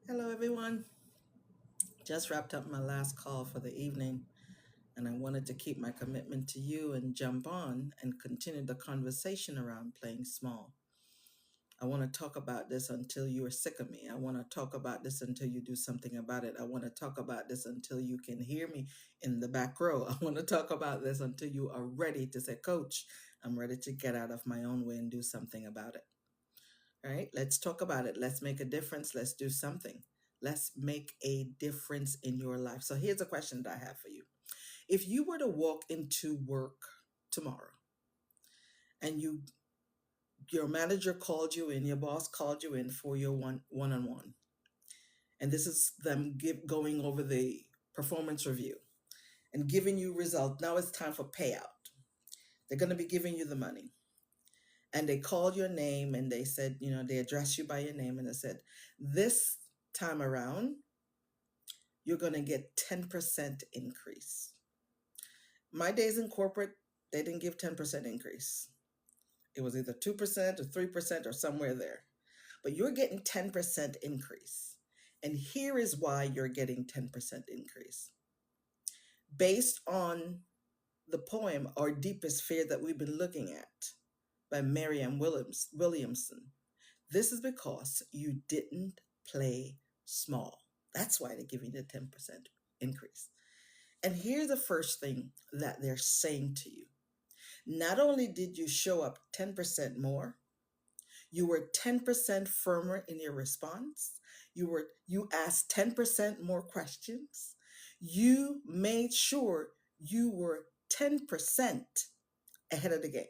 Hello, everyone. Just wrapped up my last call for the evening, and I wanted to keep my commitment to you and jump on and continue the conversation around playing small. I want to talk about this until you are sick of me. I want to talk about this until you do something about it. I want to talk about this until you can hear me in the back row. I want to talk about this until you are ready to say, Coach, I'm ready to get out of my own way and do something about it. All right, let's talk about it. Let's make a difference. Let's do something. Let's make a difference in your life. So here's a question that I have for you. If you were to walk into work tomorrow and your manager called you in, your boss called you in for your one-on-one, and this is them going over the performance review and giving you results. Now it's time for payout. They're going to be giving you the money. And they called your name and they said, they addressed you by your name and they said, this time around, you're going to get 10% increase. My days in corporate, they didn't give 10% increase. It was either 2% or 3% or somewhere there. But you're getting 10% increase. And here is why you're getting 10% increase. Based on the poem Our Deepest Fear that we've been looking at by Marianne Williamson, this is because you didn't play small. That's why they're giving you the 10% increase. And here's the first thing that they're saying to you. Not only did you show up 10% more, you were 10% firmer in your response. You asked 10% more questions. You made sure you were 10% ahead of the game.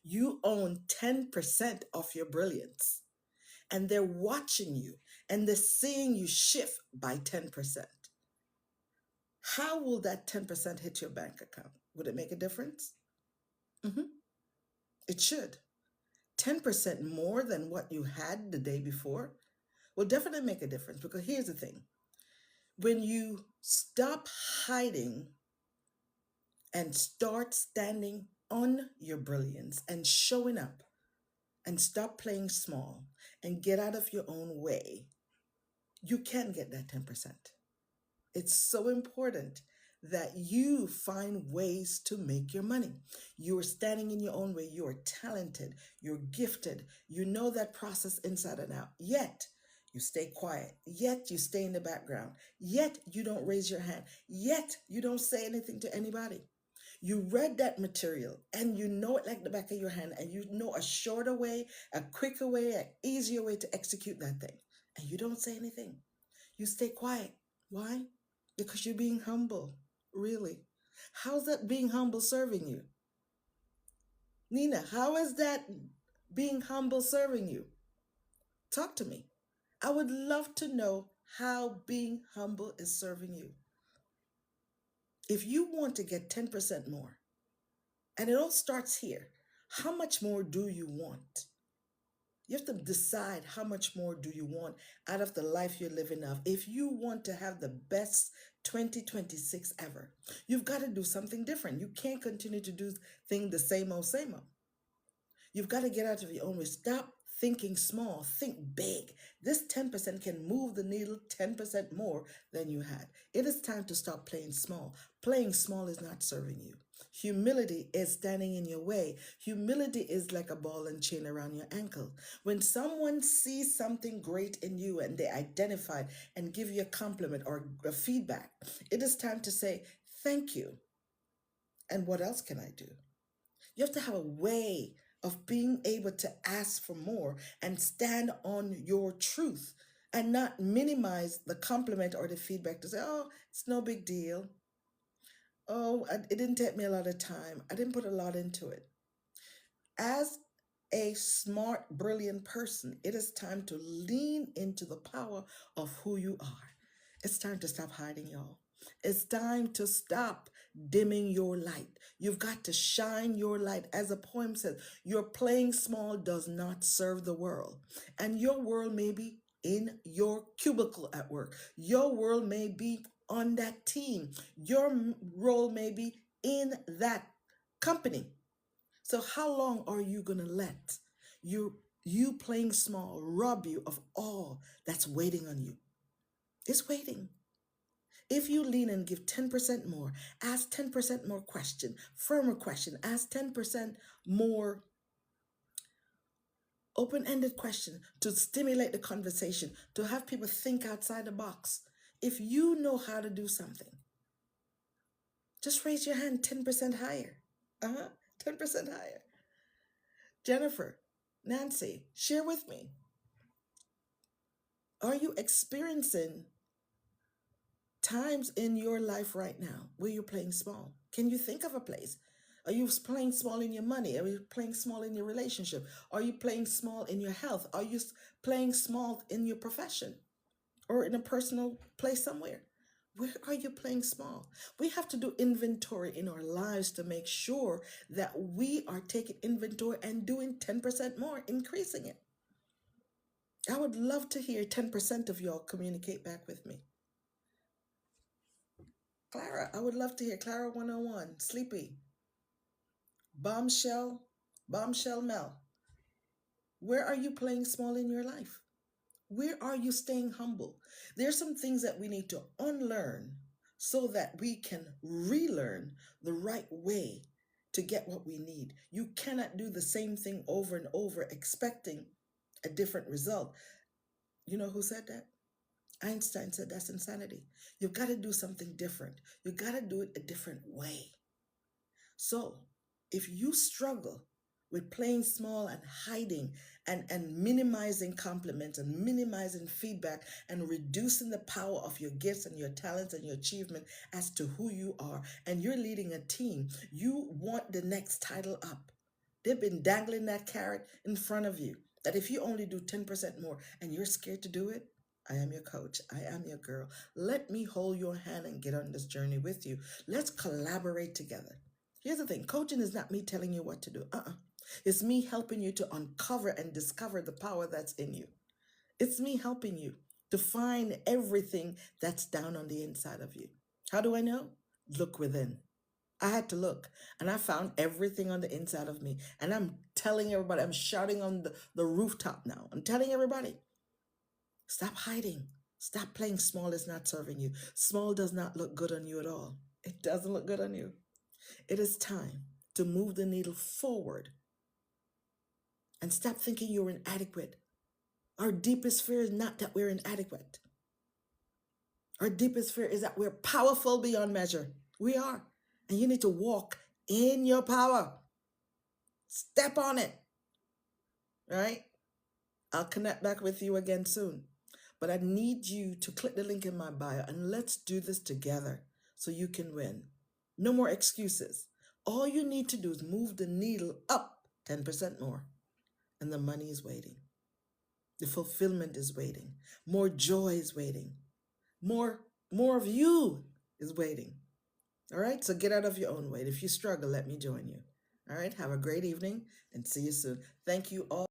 You own 10% of your brilliance. And they're watching you and they're seeing you shift by 10%. How will that 10% hit your bank account? Would it make a difference? It should. 10% more than what you had the day before will definitely make a difference because here's the thing. When you stop hiding and start standing on your brilliance and showing up and stop playing small and get out of your own way, you can get that 10%. It's so important that you find ways to make your money. You are standing in your own way. You are talented. You're gifted. You know that process inside and out. Yet you stay quiet. Yet you stay in the background. Yet you don't raise your hand. Yet you don't say anything to anybody. You read that material and you know it like the back of your hand, and you know a shorter way, a quicker way, an easier way to execute that thing. And you don't say anything. You stay quiet. Why? Because you're being humble. Really. How's that being humble serving you? Nina, how is that being humble serving you? Talk to me. I would love to know how being humble is serving you. If you want to get 10% more, and it all starts here, how much more do you want? You have to decide how much more do you want out of the life you're living of. If you want to have the best 2026 ever, you've got to do something different. You can't continue to do things the same old, same old. You've got to get out of your own way. Stop thinking small, think big. This 10% can move the needle 10% more than you had. It is time to stop playing small. Playing small is not serving you. Humility is standing in your way. Humility is like a ball and chain around your ankle. When someone sees something great in you and they identify and give you a compliment or a feedback, it is time to say, thank you. And what else can I do? You have to have a way of being able to ask for more and stand on your truth and not minimize the compliment or the feedback to say, oh, it's no big deal. Oh, it didn't take me a lot of time. I didn't put a lot into it. As a smart, brilliant person, it is time to lean into the power of who you are. It's time to stop hiding, y'all. It's time to stop dimming your light. You've got to shine your light. As the poem says, your playing small does not serve the world. And your world may be in your cubicle at work. Your world may be on that team. Your role may be in that company. So how long are you going to let your you playing small rob you of all that's waiting on you. It's waiting. If you lean and give 10% more, ask 10% more question, firmer question, ask 10% more open-ended question to stimulate the conversation, to have people think outside the box. If you know how to do something, just raise your hand 10% higher. 10% higher. Jennifer, Nancy, share with me. Are you experiencing times in your life right now where you're playing small? Can you think of a place? Are you playing small in your money? Are you playing small in your relationship? Are you playing small in your health? Are you playing small in your profession or in a personal place somewhere? Where are you playing small? We have to do inventory in our lives to make sure that we are taking inventory and doing 10% more, increasing it. I would love to hear 10% of y'all communicate back with me. Clara, I would love to hear Clara 101, Sleepy, Bombshell, Bombshell Mel. Where are you playing small in your life? Where are you staying humble? There's some things that we need to unlearn so that we can relearn the right way to get what we need. You cannot do the same thing over and over expecting a different result. You know who said that? Einstein said that's insanity. You've got to do something different. You've got to do it a different way. So if you struggle with playing small and hiding and minimizing compliments and minimizing feedback and reducing the power of your gifts and your talents and your achievement as to who you are, and you're leading a team, you want the next title up. They've been dangling that carrot in front of you that if you only do 10% more and you're scared to do it, I am your coach. I am your girl. Let me hold your hand and get on this journey with you. Let's collaborate together. Here's the thing, coaching is not me telling you what to do. It's me helping you to uncover and discover the power that's in you. It's me helping you to find everything that's down on the inside of you. How do I know? Look within. I had to look and I found everything on the inside of me. And I'm telling everybody, I'm shouting on the rooftop now. I'm telling everybody, stop hiding. Stop playing small is not serving you. Small does not look good on you at all. It doesn't look good on you. It is time to move the needle forward and stop thinking you're inadequate. Our deepest fear is not that we're inadequate. Our deepest fear is that we're powerful beyond measure. We are. And you need to walk in your power. Step on it. Right? I'll connect back with you again soon. But I need you to click the link in my bio and let's do this together so you can win. No more excuses. All you need to do is move the needle up 10% more. And the money is waiting. The fulfillment is waiting. More joy is waiting. More of you is waiting. All right? So get out of your own way. If you struggle, let me join you. All right? Have a great evening and see you soon. Thank you all.